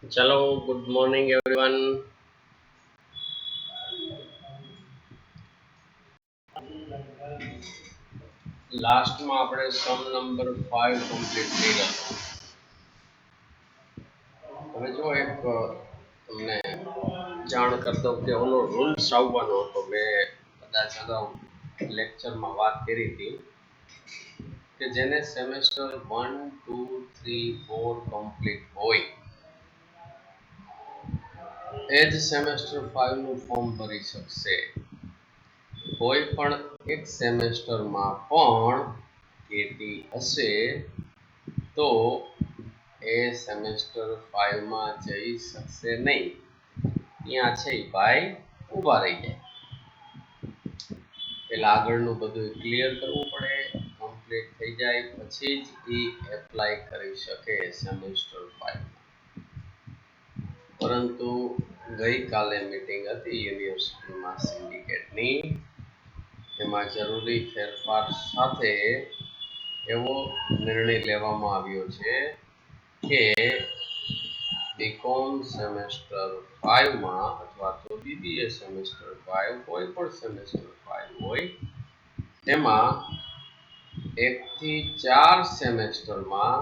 ચલો good morning everyone. લાસ્ટમાં આપણે સમ નંબર 5 કમ્પ્લીટ કર્યો. હવે જો એક તમને જાણ કરતો કે ઓનો રૂલ્સ આવવાનો હતો. મેં કદાચ અગાઉ લેક્ચરમાં વાત કરી હતી કે જેને સેમેસ્ટર 1 2 3 4 કમ્પ્લીટ હોય એ જ સેમેસ્ટર 5 નું ફોર્મ ભરી શકશે. કોઈ પણ એક સેમેસ્ટરમાં પણ કેટી હશે તો એ સેમેસ્ટર 5 માં જઈ શકશે નહીં. ત્યાં છે ભાઈ ઊભા રહી જાય. પેલા આગળનું બધું ક્લિયર કરવું પડે, કમ્પ્લીટ થઈ જાય પછી જ એ એપ્લાય કરી શકે સેમેસ્ટર 5. પરંતુ ગઈકાલે મીટિંગ હતી યુનિવર્સિટીમાં સિન્ડિકેટની. એમાં જરૂરી ફેરફાર સાથે એવો નિર્ણય લેવામાં આવ્યો છે કે બીકોમ સેમેસ્ટર 5 માં અથવા તો બીબીએ સેમેસ્ટર 5 કોઈ પણ સેમેસ્ટર 5 હોય તેમાં 1 થી 4 સેમેસ્ટરમાં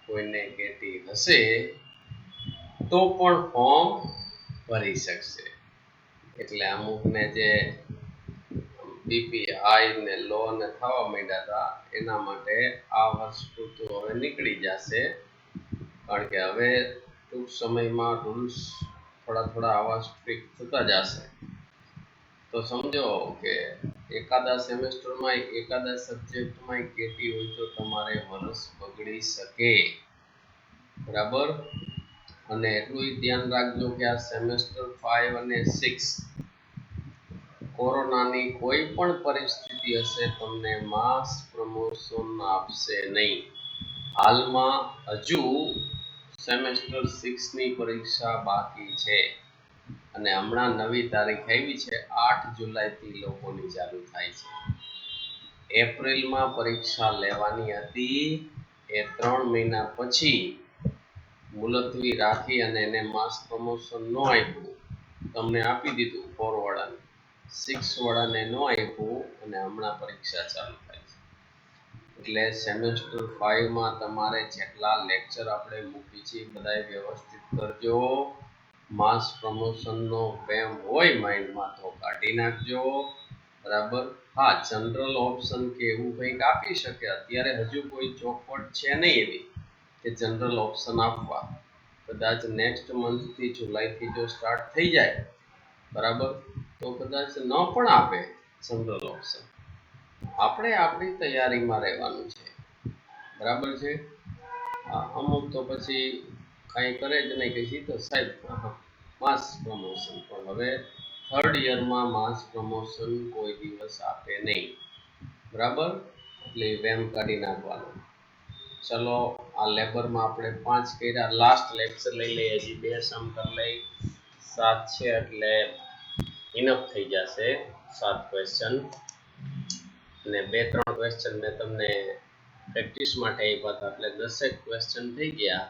કોઈને કેટી હશે તો પણ ફોર્મ ભરી શકશે. એટલે અમુકને જે બીપી હાઈ ને લો ને થવા માંડ્યા હતા એના માટે આ વર્ષ પૂરતું હવે નીકળી જશે. કારણ કે હવે ટૂંક સમયમાં રૂલ્સ થોડા આવા સ્ટ્રિક્ટ થતા જશે. તો સમજો કે એકાદા સેમેસ્ટરમાં એકાદા સબ્જેક્ટમાં કેટી હોય તો તમારે વર્ષ બગડી શકે. બરાબર. અને એટલું ધ્યાન રાખજો કે આ સેમેસ્ટર 5 અને 6 કોરોનાની કોઈ પણ પરિસ્થિતિ હશે તમને માસ પ્રમોશન આપશે નહીં. હાલમાં હજુ સેમેસ્ટર 6 ની પરીક્ષા બાકી છે અને હમણાં નવી તારીખ આવી છે 8 જુલાઈથી લોકોની ચાલુ થાય છે. એપ્રિલમાં પરીક્ષા લેવાની હતી એ 3 મહિના પછી મુલતવી રાખી અને એને માસ પ્રમોશન ન આપ્યું, તમને આપી દીધું 4 વાળાને, 6 વાળાને ન આપ્યું અને હમણાં પરીક્ષા ચાલુ થાય છે. એટલે સેમેસ્ટર 5 માં તમારે જેટલા લેક્ચર આપણે મૂકી છે બધાય વ્યવસ્થિત કરજો. માસ પ્રમોશનનો વેમ હોય માઇન્ડમાં તો કાઢી નાખજો. બરાબર. હા, જનરલ ઓપ્શન કે એવું કંઈક આપી શકે. અત્યારે હજુ કોઈ ચોખવટ છે નહીં એવી કે જનરલ ઓપ્શન આપવા. કદાચ નેક્સ્ટ મંથથી જુલાઈથી જો સ્ટાર્ટ થઈ જાય બરાબર તો કદાચ ન પણ આપે જનરલ ઓપ્શન. આપણે આપણી તૈયારીમાં રહેવાનું છે. બરાબર છે. અમુક તો પછી કાંઈ કરે જ નહીં કે સીધો સાહેબ માસ પ્રમોશન. પણ હવે 3rd યરમાં માસ પ્રમોશન કોઈ દિવસ આપે નહીં. બરાબર. એટલે વેમ કાઢી નાખવાનો. ચલો આ લેબરમાં આપણે 5 કર્યા. લાસ્ટ લેક્ચર લઈ લઈએ. હજી 2 સમ કરી લઈ. 7 છે એટલે ઇનફ થઈ જશે 7 ક્વેશ્ચન. અને 2-3 ક્વેશ્ચન મેં તમને પ્રેક્ટિસ માટે આપ્યા હતા એટલે 10 ક્વેશ્ચન થઈ ગયા.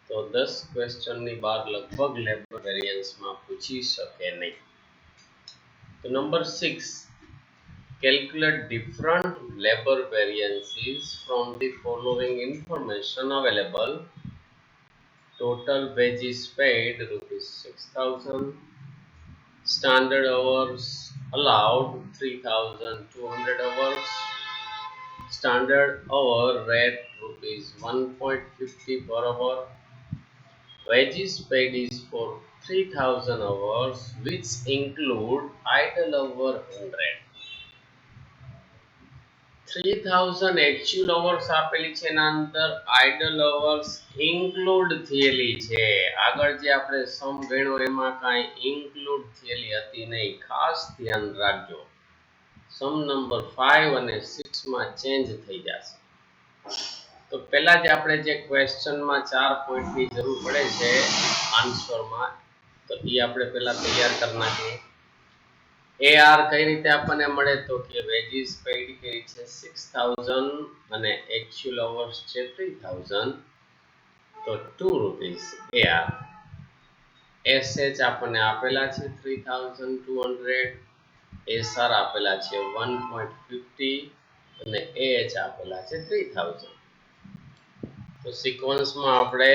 તો 10 ક્વેશ્ચનની બહાર લગભગ લેબર વેરિયન્સમાં પૂછી શકે નહીં. તો number 6, calculate different labor variances from the following information available. Total wages paid ₹6,000, standard hours allowed 3,200 hours, standard hour rate ₹1.50 per hour, wages paid is for 3,000 hours which include idle hour 100. 3000 actual hours આપેલી છે એના અંદર idle hours include થયેલી છે. આગળ જે આપણે સમ ગણ્યો એમાં કાંઈ include થયેલી હતી નહીં. ખાસ ધ્યાન રાખજો. સમ નંબર 5 અને 6 માં ચેન્જ થઈ જશે. તો પહેલા જે આપણે જે ક્વેશ્ચનમાં 4 પોઈન્ટની જરૂર પડે છે આન્સરમાં તો એ આપણે પહેલા તૈયાર કરી નાખીએ. AR કઈ રીતે આપણને મળે તો કે વેજીસ પેઇડ કરી છે 6000 અને એક્ચ્યુઅલ અવર્સ છે 3000 તો 2 રૂપીસ AR. SH આપણને આપેલા છે 3200, SR આપેલા છે 1.50 અને AH આપેલા છે 3000. તો સિક્વન્સમાં આપણે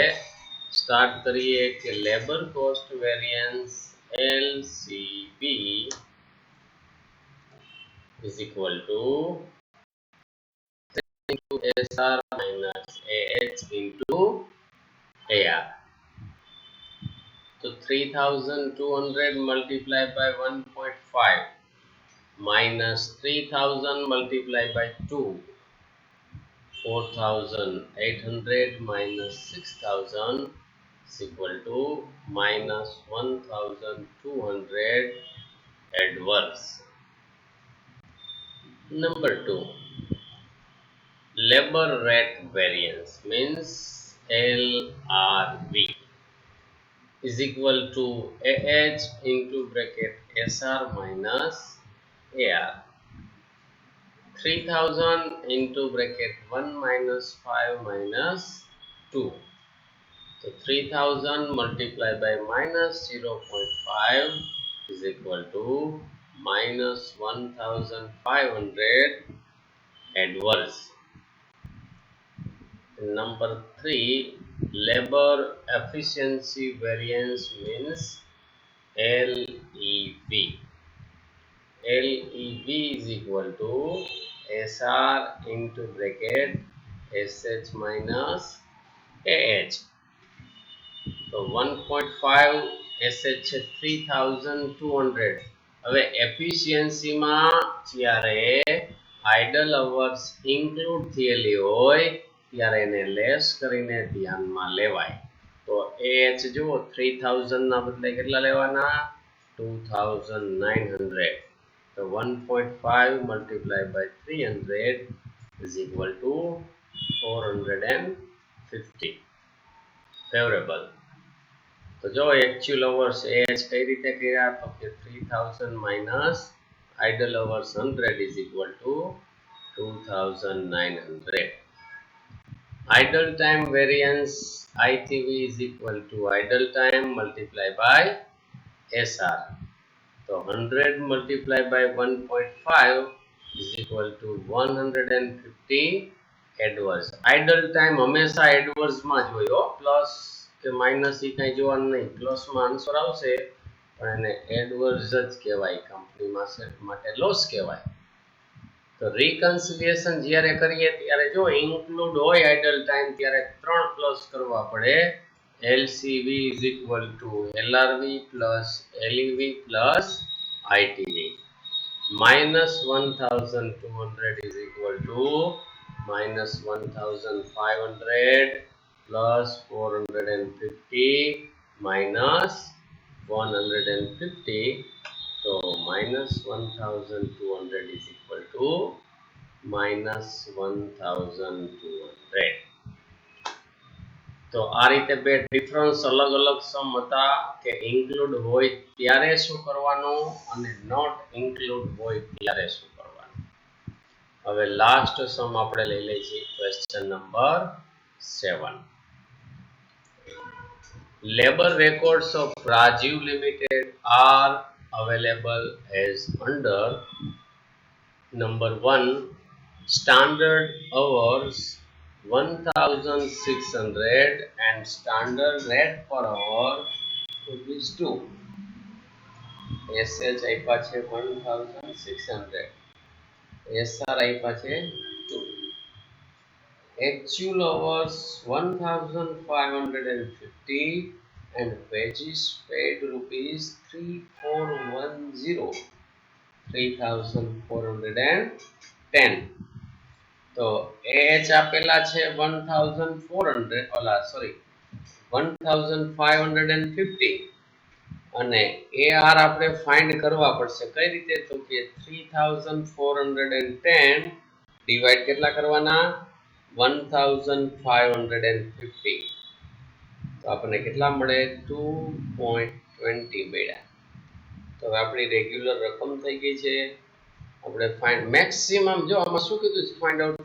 સ્ટાર્ટ કરીએ કે labour cost variance LCV is equal to into SR minus AH into AR. So 3200 multiplied by 1.5 minus 3000 multiplied by 2, 4800 minus 6000 is equal to minus 1200 adverse. Number 2, labor rate variance means LRV is equal to AH into bracket SR minus AR. 3000 into bracket 1 minus 5 minus 2. So 3000 multiplied by minus 0.5 is equal to minus 1500 adverse. Number 3, labor efficiency variance means LEV. LEV is equal to SR into bracket SH minus AH. So 1.5 SH છે 3200. હવે એફિશિયન્સીમાં જ્યારે idle hours include થયેલી હોય ત્યારે એને less કરીને ધ્યાનમાં લેવાય. તો AH જુઓ 3000 ના બદલે કેટલા લેવાના? 2900. So 1.5 multiplied by 300 is equal to 450. Favorable. તો જો actual hours AH કઈ રીતે કર્યા? તો કે 3000 minus idle hours 100 is equal to 2900. Idle time variance ITV is equal to idle time multiplied by SR. So 100 multiplied by 1.5 is equal to 150 adverse. Idle time હંમેશા adverse માં જ હોય હો, પ્લસ કે માઇનસ એ કઈ જોવાનું નહીં, પ્લસ માં આન્સર આવશે પણ એને એડવર્સ જ કહેવાય, કંપની માટે લોસ કહેવાય. તો રિકન્સિલિએશન જ્યારે કરીએ ત્યારે જો ઇન્ક્લુડ હોય આઇડલ ટાઈમ ત્યારે 3 પ્લસ કરવા પડે. LCV is equal to LRV plus LEV plus ITV. Minus 1200 is equal to minus 1500 plus 450 minus 150. So minus 1200 is equal to minus 1200. તો આ રીતે બે ડિફરન્સ અલગ અલગ સમ હતા કે ઇન્ક્લુડ હોય ત્યારે શું કરવાનું અને નોટ ઇન્ક્લુડ હોય ત્યારે શું કરવાનું. હવે લાસ્ટ સમ આપણે લઈ લઈએ છીએ question number 7. Labor records of Rajiv Limited are available as under. Number 1, standard hours 1600 and standard rate per hour rupees 2. SH આપ્યા છે 1600, SR આપ્યા છે 2. Actual hours 1550 and wages paid rupees 3410, 3410. તો AH આપેલા છે 1550 અને AR આપણે ફાઇન્ડ કરવા પડશે. કઈ રીતે? તો કે 3410 ડિવાઇડ કેટલા કરવાના? 1550. તો આપણને કેટલા મળે? 2.20 મળ્યા. તો હવે આપણી રેગ્યુલર રકમ થઈ ગઈ છે. આપણે ફાઇન્ડ મેક્સિમમ, જો આમાં શું કીધું છે?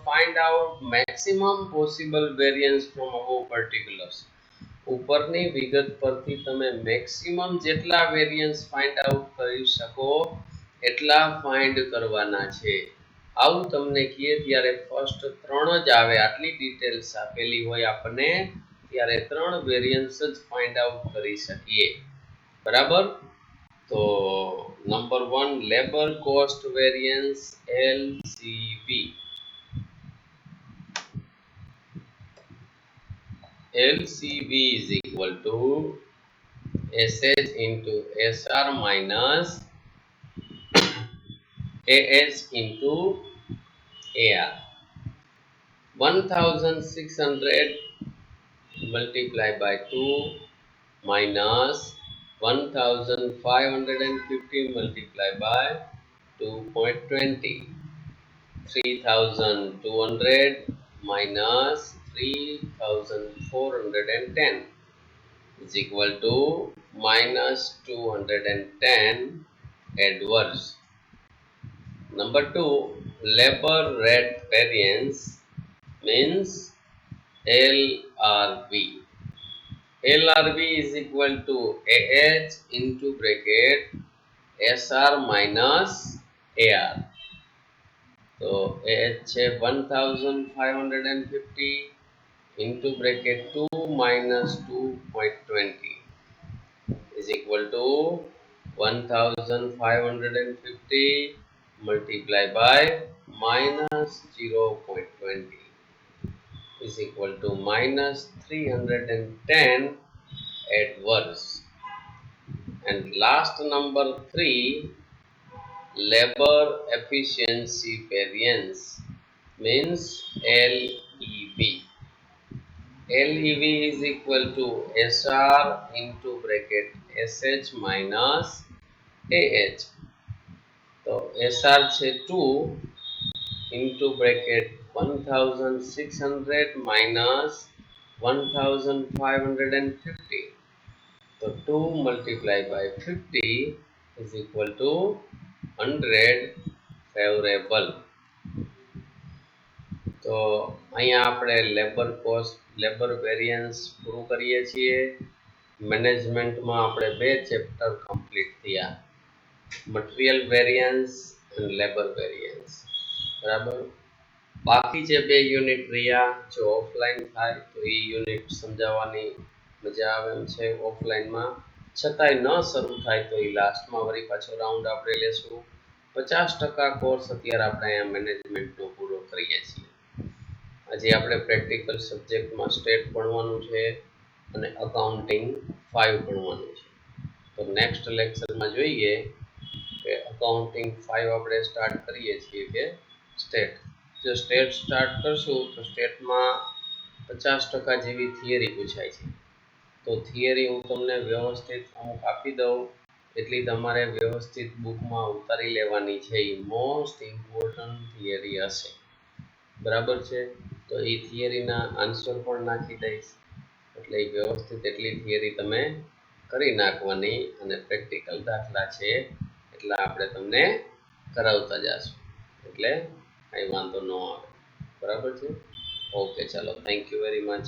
Find out maximum possible variance from above પર્ટિક્યુલર્સ. ઉપરની વિગત પરથી તમે મેક્સિમમ જેટલા વેરિયન્સ ફાઇન્ડ આઉટ કરી શકો એટલા ફાઇન્ડ કરવાના છે. આવું તમને કહીએ ત્યારે ફર્સ્ટ 3 જ આવે, આટલી ડિટેલ્સ આપેલી હોય આપણને ત્યારે 3 વેરિયન્સ જ ફાઇન્ડ આઉટ કરી શકીએ. બરાબર. તો number 1 labour cost variance LCV. LCV is equal to SH into SR minus AH into AR. 1600 multiplied by 2 minus 1550 multiplied by 2.20. 3200 minus 3410 is equal to minus 210 adverse. Number 2 labor rate variance means LRV. LRV is equal to AH into bracket SR minus AR. So AH છે 1550 into bracket 2 minus 2.20 is equal to 1550 multiplied by minus 0.20 is equal to minus 310 adverse. And last number 3 labor efficiency variance means LEV. LEV is equal to SR into bracket SH minus AH. So SR છે 2 into bracket 1600 minus 1550. So 2 multiplied by 50 is equal to 100 favorable. તો અહીંયા આપણે labour variance પૂરું કરીએ છીએ. મેનેજમેન્ટમાં આપણે 2 chapter complete થયા, મટીરિયલ વેરિયન્સ અને લેબર વેરિયન્સ. બરાબર. બાકી જે 2 યુનિટ રહ્યા, જો ઓફલાઈન થાય તો એ યુનિટ સમજાવવાની મજા આવે એમ છે ઓફલાઈનમાં. છતાંય ન શરૂ થાય તો એ લાસ્ટમાં વળી પાછો રાઉન્ડ આપણે લેશું. 50% કોર્સ અત્યારે આપણે અહીંયા મેનેજમેન્ટનો પૂરો કરીએ છીએ. હજી આપણે પ્રેક્ટિકલ સબ્જેક્ટમાં સ્ટેટ ભણવાનું છે અને અકાઉન્ટિંગ 5 ભણવાનું છે. તો નેક્સ્ટ લેક્ચરમાં જોઈએ કે અકાઉન્ટિંગ 5 આપણે સ્ટાર્ટ કરીએ છીએ કે સ્ટેટ. જો સ્ટેટ સ્ટાર્ટ કરશું તો સ્ટેટમાં 50% જેવી થિયરી પૂછાય છે. તો થિયરી હું તમને વ્યવસ્થિત અમુક આપી દઉં, એટલી તમારે વ્યવસ્થિત બુકમાં ઉતારી લેવાની છે. એ મોસ્ટ ઇમ્પોર્ટન્ટ થિયરી હશે. બરાબર છે. તો એ થિયરીના આન્સર પણ નાખી દઈશ, એટલે એ વ્યવસ્થિત એટલી થિયરી તમે કરી નાખવાની અને પ્રેક્ટિકલ દાખલા છે એટલે આપણે તમને કરાવતા જશું, એટલે કંઈ વાંધો ન આવે. બરાબર છે. ઓકે, ચાલો, થેન્ક યુ વેરી મચ.